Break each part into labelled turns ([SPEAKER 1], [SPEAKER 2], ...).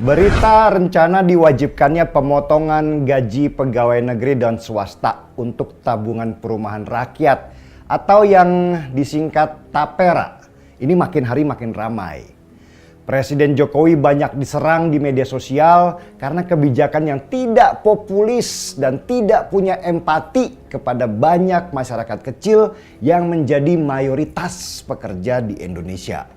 [SPEAKER 1] Berita rencana diwajibkannya pemotongan gaji pegawai negeri dan swasta untuk tabungan perumahan rakyat atau yang disingkat TAPERA ini makin hari makin ramai. Presiden Jokowi banyak diserang di media sosial karena kebijakan yang tidak populis dan tidak punya empati kepada banyak masyarakat kecil yang menjadi mayoritas pekerja di Indonesia.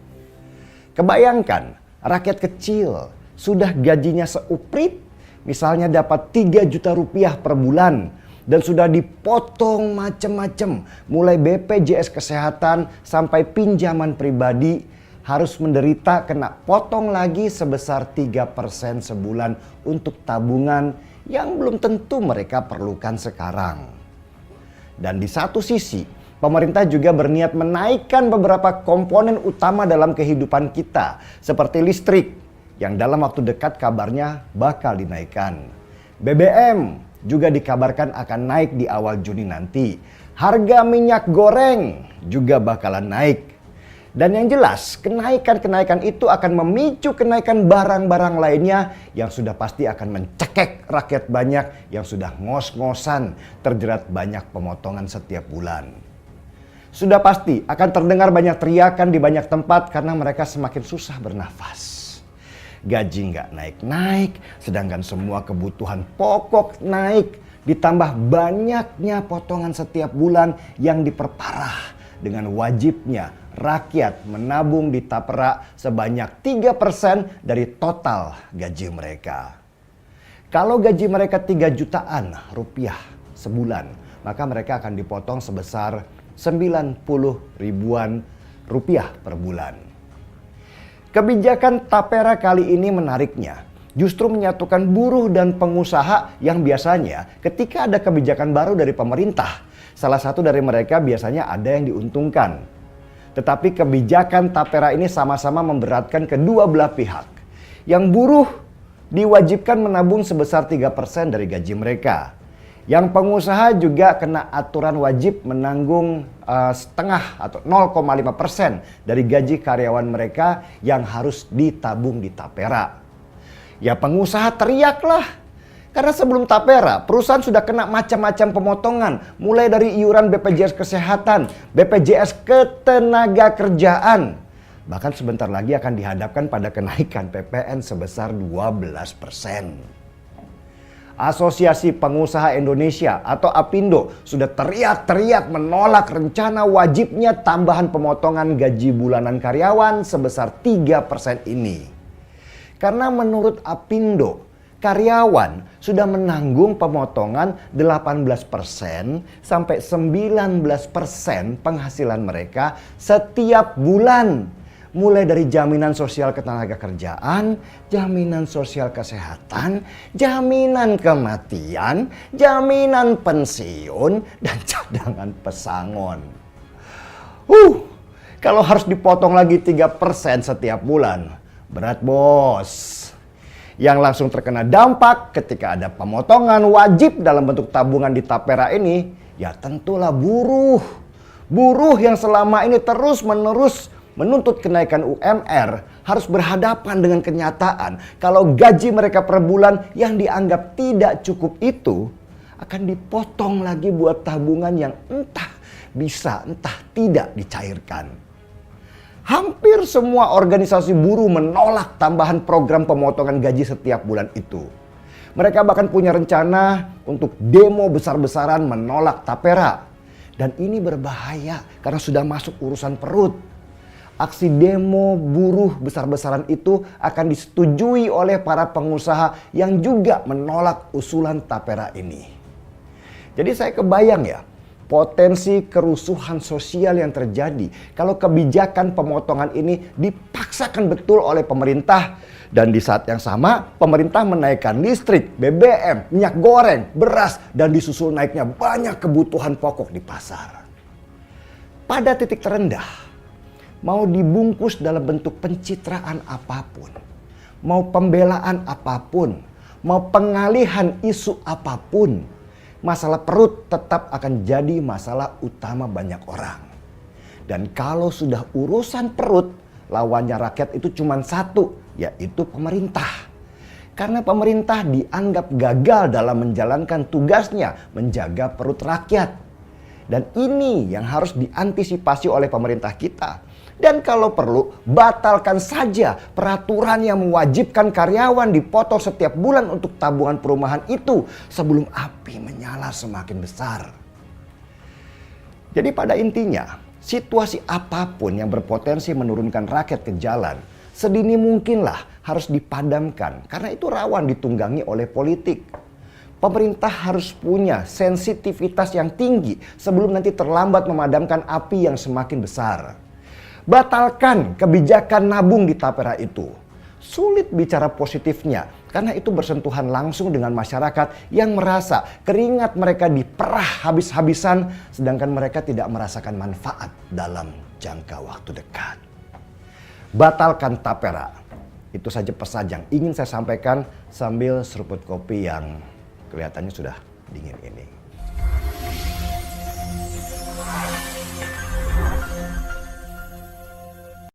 [SPEAKER 1] Kebayangkan rakyat kecil sudah gajinya seuprit, misalnya dapat 3 juta rupiah per bulan dan sudah dipotong macam-macam, mulai BPJS Kesehatan sampai pinjaman pribadi, harus menderita kena potong lagi sebesar 3% sebulan untuk tabungan yang belum tentu mereka perlukan sekarang. Dan di satu sisi, pemerintah juga berniat menaikkan beberapa komponen utama dalam kehidupan kita, seperti listrik, yang dalam waktu dekat kabarnya bakal dinaikkan. BBM juga dikabarkan akan naik di awal Juni nanti. Harga minyak goreng juga bakalan naik. Dan yang jelas, kenaikan-kenaikan itu akan memicu kenaikan barang-barang lainnya yang sudah pasti akan mencekek rakyat banyak yang sudah ngos-ngosan terjerat banyak pemotongan setiap bulan. Sudah pasti akan terdengar banyak teriakan di banyak tempat karena mereka semakin susah bernafas. Gaji nggak naik-naik, sedangkan semua kebutuhan pokok naik, ditambah banyaknya potongan setiap bulan yang diperparah dengan wajibnya rakyat menabung di TAPERA sebanyak 3% dari total gaji mereka. Kalau gaji mereka 3 jutaan rupiah sebulan, maka mereka akan dipotong sebesar 90 ribuan rupiah per bulan. Kebijakan TAPERA kali ini menariknya justru menyatukan buruh dan pengusaha yang biasanya ketika ada kebijakan baru dari pemerintah, salah satu dari mereka biasanya ada yang diuntungkan. Tetapi kebijakan TAPERA ini sama-sama memberatkan kedua belah pihak. Yang buruh diwajibkan menabung sebesar 3% dari gaji mereka. Yang pengusaha juga kena aturan wajib menanggung setengah atau 0,5% dari gaji karyawan mereka yang harus ditabung di TAPERA. Ya pengusaha teriaklah. Karena sebelum TAPERA, perusahaan sudah kena macam-macam pemotongan. Mulai dari iuran BPJS Kesehatan, BPJS Ketenagakerjaan. Bahkan sebentar lagi akan dihadapkan pada kenaikan PPN sebesar 12%. Asosiasi Pengusaha Indonesia atau APindo sudah teriak-teriak menolak rencana wajibnya tambahan pemotongan gaji bulanan karyawan sebesar 3% ini. Karena menurut APindo, karyawan sudah menanggung pemotongan 18% sampai 19% penghasilan mereka setiap bulan. Mulai dari jaminan sosial ketenagakerjaan, jaminan sosial kesehatan, jaminan kematian, jaminan pensiun, dan cadangan pesangon. Kalau harus dipotong lagi 3% setiap bulan, berat bos. Yang langsung terkena dampak ketika ada pemotongan wajib dalam bentuk tabungan di TAPERA ini, ya tentulah buruh. Buruh yang selama ini terus-menerus menuntut kenaikan UMR harus berhadapan dengan kenyataan kalau gaji mereka per bulan yang dianggap tidak cukup itu akan dipotong lagi buat tabungan yang entah bisa entah tidak dicairkan. Hampir semua organisasi buruh menolak tambahan program pemotongan gaji setiap bulan itu. Mereka bahkan punya rencana untuk demo besar-besaran menolak TAPERA. Dan ini berbahaya karena sudah masuk urusan perut. Aksi demo buruh besar-besaran itu akan disetujui oleh para pengusaha yang juga menolak usulan TAPERA ini. Jadi saya kebayang ya, potensi kerusuhan sosial yang terjadi kalau kebijakan pemotongan ini dipaksakan betul oleh pemerintah. Dan di saat yang sama, pemerintah menaikkan listrik, BBM, minyak goreng, beras, dan disusul naiknya banyak kebutuhan pokok di pasar. Pada titik terendah, mau dibungkus dalam bentuk pencitraan apapun, mau pembelaan apapun, mau pengalihan isu apapun, masalah perut tetap akan jadi masalah utama banyak orang. Dan kalau sudah urusan perut, lawannya rakyat itu cuma satu, yaitu pemerintah. Karena pemerintah dianggap gagal dalam menjalankan tugasnya menjaga perut rakyat. Dan ini yang harus diantisipasi oleh pemerintah kita. Dan kalau perlu, batalkan saja peraturan yang mewajibkan karyawan dipotong setiap bulan untuk tabungan perumahan itu sebelum api menyala semakin besar. Jadi pada intinya, situasi apapun yang berpotensi menurunkan rakyat ke jalan, sedini mungkinlah harus dipadamkan karena itu rawan ditunggangi oleh politik. Pemerintah harus punya sensitivitas yang tinggi sebelum nanti terlambat memadamkan api yang semakin besar. Batalkan kebijakan nabung di tapera itu. Sulit bicara positifnya karena itu bersentuhan langsung dengan masyarakat yang merasa keringat mereka diperah habis-habisan sedangkan mereka tidak merasakan manfaat dalam jangka waktu dekat. Batalkan tapera. Itu saja pesan yang ingin saya sampaikan sambil seruput kopi yang kelihatannya sudah dingin ini.